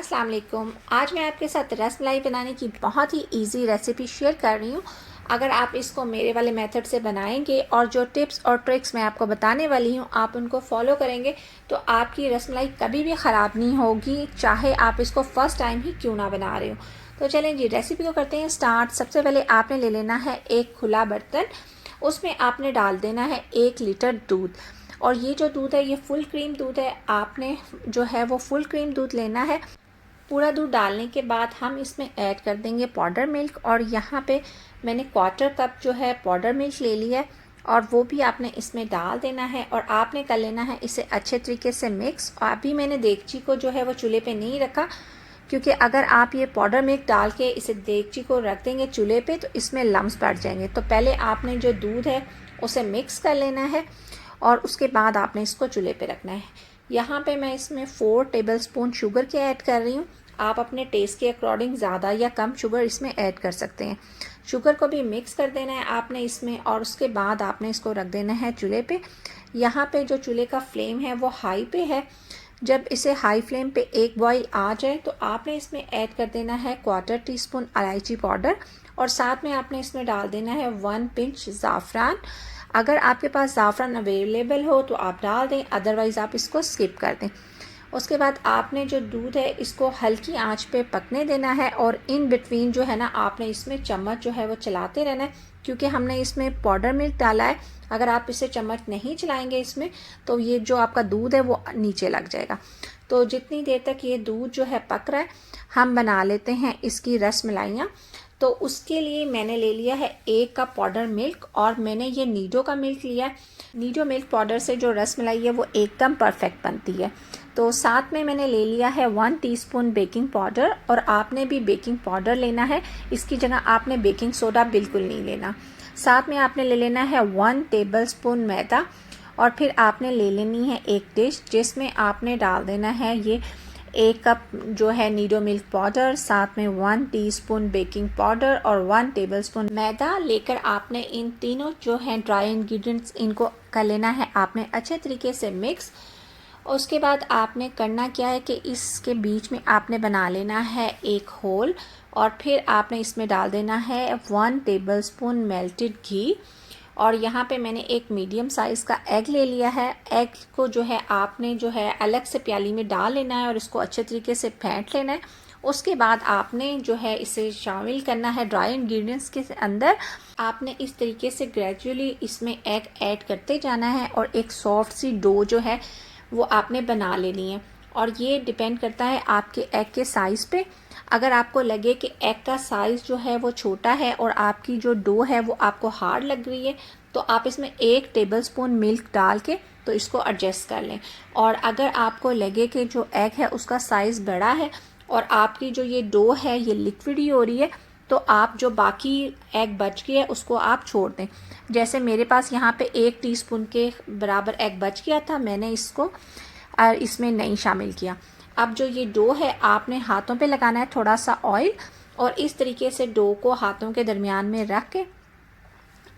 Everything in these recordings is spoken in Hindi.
अस्सलाम वालेकुम। आज मैं आपके साथ रस मलाई बनाने की बहुत ही इजी रेसिपी शेयर कर रही हूँ। अगर आप इसको मेरे वाले मेथड से बनाएंगे और जो टिप्स और ट्रिक्स मैं आपको बताने वाली हूँ आप उनको फॉलो करेंगे तो आपकी रस मलाई कभी भी ख़राब नहीं होगी, चाहे आप इसको फ़र्स्ट टाइम ही क्यों ना बना रहे हो। तो चलें जी, रेसिपी को करते हैं स्टार्ट। सबसे पहले आपने ले लेना है एक खुला बर्तन, उसमें आपने डाल देना है 1 लीटर दूध। और ये जो दूध है ये फुल क्रीम दूध है, आपने जो है वो फुल क्रीम दूध लेना है। पूरा दूध डालने के बाद हम इसमें ऐड कर देंगे पाउडर मिल्क, और यहाँ पे मैंने 1/4 कप जो है पाउडर मिल्क ले लिया है और वो भी आपने इसमें डाल देना है और आपने कर लेना है इसे अच्छे तरीके से मिक्स। और अभी मैंने देगची को जो है वो चूल्हे पे नहीं रखा, क्योंकि अगर आप ये पाउडर मिल्क डाल के इसे देगची को रख देंगे चूल्हे पे तो इसमें लम्स पड़ जाएंगे। तो पहले आपने जो दूध है उसे मिक्स कर लेना है और उसके बाद आपने इसको चूल्हे पे रखना है। यहाँ पे मैं इसमें 4 टेबलस्पून शुगर के ऐड कर रही हूँ। आप अपने टेस्ट के अकॉर्डिंग ज़्यादा या कम शुगर इसमें ऐड कर सकते हैं। शुगर को भी मिक्स कर देना है आपने इसमें और उसके बाद आपने इसको रख देना है चूल्हे पे। यहाँ पे जो चूल्हे का फ्लेम है वो हाई पे है। जब इसे हाई फ्लेम पे एक बॉईल आ जाए तो आपने इसमें ऐड कर देना है 1/4 टीस्पून इलायची पाउडर और साथ में आपने इसमें डाल देना है 1 पिंच ज़ाफ़रान। अगर आपके पास ज़ाफ़रान अवेलेबल हो तो आप डाल दें, अदरवाइज़ आप इसको स्किप कर दें। उसके बाद आपने जो दूध है इसको हल्की आंच पे पकने देना है और इन बिटवीन जो है ना आपने इसमें चम्मच जो है वो चलाते रहना है, क्योंकि हमने इसमें पाउडर मिल्क डाला है। अगर आप इसे चम्मच नहीं चलाएंगे इसमें तो ये जो आपका दूध है वो नीचे लग जाएगा। तो जितनी देर तक ये दूध जो है पक रहा है हम बना लेते हैं इसकी रस मलाइयाँ। तो उसके लिए मैंने ले लिया है 1 कप पाउडर मिल्क और मैंने ये नीडो का मिल्क लिया है। नीडो मिल्क पाउडर से जो रस मलाई है वो एकदम परफेक्ट बनती है। तो साथ में मैंने ले लिया है 1 टीस्पून बेकिंग पाउडर, और आपने भी बेकिंग पाउडर लेना है, इसकी जगह आपने बेकिंग सोडा बिल्कुल नहीं लेना। साथ में आपने ले लेना है 1 टेबलस्पून मैदा और फिर आपने ले लेनी है एक डिश जिसमें आपने डाल देना है ये 1 कप जो है नीडो मिल्क पाउडर, साथ में 1 टीस्पून बेकिंग पाउडर और 1 टेबलस्पून मैदा लेकर आपने इन तीनों जो हैं ड्राई इंग्रेडिएंट्स इनको कर लेना है आपने अच्छे तरीके से मिक्स। उसके बाद आपने करना क्या है कि इसके बीच में आपने बना लेना है एक होल और फिर आपने इसमें डाल देना है 1 टेबलस्पून मेल्टेड घी। और यहाँ पे मैंने एक मीडियम साइज़ का एग ले लिया है। एग को जो है आपने जो है अलग से प्याली में डाल लेना है और इसको अच्छे तरीके से फेंट लेना है। उसके बाद आपने जो है इसे शामिल करना है ड्राई इंग्रेडिएंट्स के अंदर। आपने इस तरीके से ग्रेजुअली इसमें एग ऐड करते जाना है और एक सॉफ्ट सी डो जो है वो आपने बना लेनी है। और ये डिपेंड करता है आपके एग के साइज़ पे। अगर आपको लगे कि एग का साइज़ जो है वो छोटा है और आपकी जो डो है वो आपको हार्ड लग रही है तो आप इसमें 1 टेबलस्पून मिल्क डाल के तो इसको एडजस्ट कर लें। और अगर आपको लगे कि जो एग है उसका साइज़ बड़ा है और आपकी जो ये डो है ये लिक्विड ही हो रही है तो आप जो बाकी एग बच गया है उसको आप छोड़ दें। जैसे मेरे पास यहाँ पे 1 टीस्पून के बराबर एग बच गया था, मैंने इसको इसमें नहीं शामिल किया। अब जो ये डो है आपने हाथों पे लगाना है थोड़ा सा ऑयल और इस तरीके से डो को हाथों के दरमियान में रख के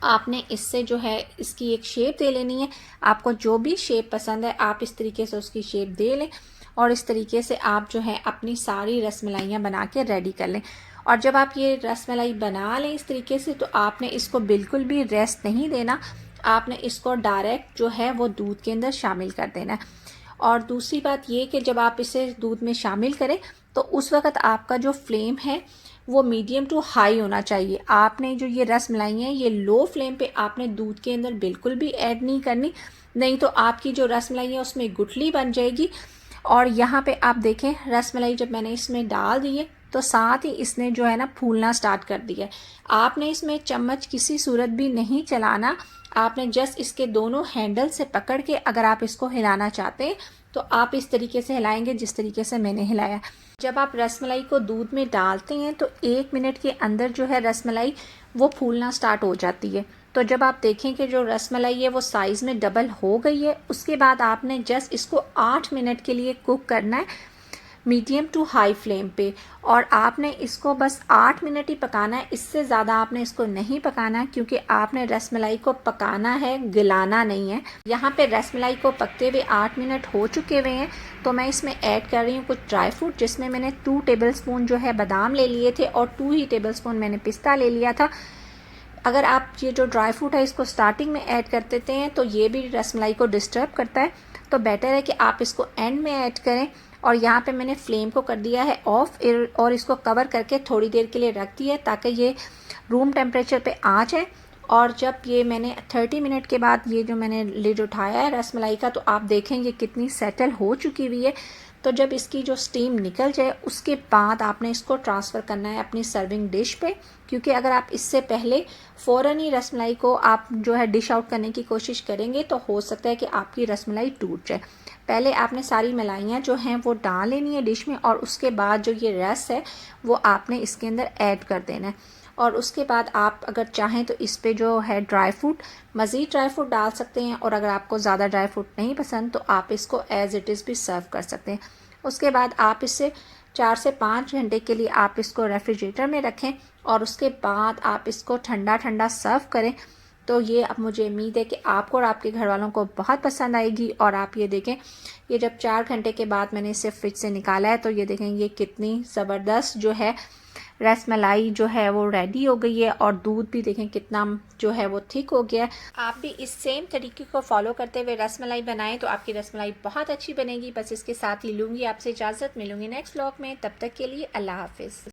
आपने इससे जो है इसकी एक शेप दे लेनी है। आपको जो भी शेप पसंद है आप इस तरीके से उसकी शेप दे लें और इस तरीके से आप जो है अपनी सारी रसमलाइयाँ बना के रेडी कर लें। और जब आप ये रसमलाई बना लें इस तरीके से तो आपने इसको बिल्कुल भी रेस्ट नहीं देना, आपने इसको डायरेक्ट जो है वो दूध के अंदर शामिल कर देना है। और दूसरी बात ये कि जब आप इसे दूध में शामिल करें तो उस वक़्त आपका जो फ्लेम है वो मीडियम टू हाई होना चाहिए। आपने जो ये रस मलाई है ये लो फ्लेम पे आपने दूध के अंदर बिल्कुल भी ऐड नहीं करनी, नहीं तो आपकी जो रस मलाई है उसमें गुठली बन जाएगी। और यहाँ पे आप देखें रस मलाई जब मैंने इसमें डाल दी है तो साथ ही इसने जो है ना फूलना स्टार्ट कर दिया है। आपने इसमें चम्मच किसी सूरत भी नहीं चलाना, आपने जस्ट इसके दोनों हैंडल से पकड़ के अगर आप इसको हिलाना चाहते हैं तो आप इस तरीके से हिलाएंगे जिस तरीके से मैंने हिलाया। जब आप रसमलाई को दूध में डालते हैं तो 1 मिनट के अंदर जो है रसमलाई वो फूलना स्टार्ट हो जाती है। तो जब आप देखें कि जो रसमलाई है वो साइज़ में डबल हो गई है उसके बाद आपने जस्ट इसको 8 मिनट के लिए कुक करना है। मीडियम टू हाई फ्लेम पे, और आपने इसको बस 8 मिनट ही पकाना है। इससे ज़्यादा आपने इसको नहीं पकाना, क्योंकि आपने रसमलाई को पकाना है, गलाना नहीं है। यहाँ पे रसमलाई को पकते हुए 8 मिनट हो चुके हुए हैं, तो मैं इसमें ऐड कर रही हूँ कुछ ड्राई फ्रूट, जिसमें मैंने 2 टेबलस्पून जो है बादाम ले लिए थे और 2 ही टेबलस्पून मैंने पिस्ता ले लिया था। अगर आप ये जो ड्राई फ्रूट है इसको स्टार्टिंग में ऐड कर देते हैं तो ये भी रसमलाई को डिस्टर्ब करता है, तो बेटर है कि आप इसको एंड में ऐड करें। और यहाँ पे मैंने फ्लेम को कर दिया है ऑफ और इसको कवर करके थोड़ी देर के लिए रख दिया है, ताकि ये रूम टेम्परेचर पे आ जाए। और जब ये मैंने 30 मिनट के बाद ये जो मैंने लिड उठाया है रसमलाई का, तो आप देखें ये कितनी सेटल हो चुकी हुई है। तो जब इसकी जो स्टीम निकल जाए उसके बाद आपने इसको ट्रांसफ़र करना है अपनी सर्विंग डिश पे, क्योंकि अगर आप इससे पहले फ़ौरन ही रसमलाई को आप जो है डिश आउट करने की कोशिश करेंगे तो हो सकता है कि आपकी रसमलाई टूट जाए। पहले आपने सारी मलाइयाँ जो हैं वो डाल लेनी है डिश में, और उसके बाद जो ये रस है वो आपने इसके अंदर ऐड कर देना है। और उसके बाद आप अगर चाहें तो इस पे जो है मज़ीद ड्राई फ्रूट डाल सकते हैं, और अगर आपको ज़्यादा ड्राई फ्रूट नहीं पसंद तो आप इसको एज़ इट इज़ भी सर्व कर सकते हैं। उसके बाद आप इसे 4 से 5 घंटे के लिए आप इसको रेफ्रिजरेटर में रखें, और उसके बाद आप इसको ठंडा ठंडा सर्व करें। तो ये अब मुझे उम्मीद है कि आपको और आपके घर वालों को बहुत पसंद आएगी। और आप ये देखें, ये जब 4 घंटे के बाद मैंने इसे फ्रिज से निकाला है तो ये देखें ये कितनी ज़बरदस्त जो है रसमलाई जो है वो रेडी हो गई है, और दूध भी देखें कितना जो है वो थिक हो गया है। आप भी इस सेम तरीके को फॉलो करते हुए रसमलाई बनाएं तो आपकी रसमलाई बहुत अच्छी बनेगी। बस इसके साथ ही लूँगी आपसे इजाज़त, मिलूँगी नेक्स्ट व्लॉग में, तब तक के लिए अल्लाह हाफिज़।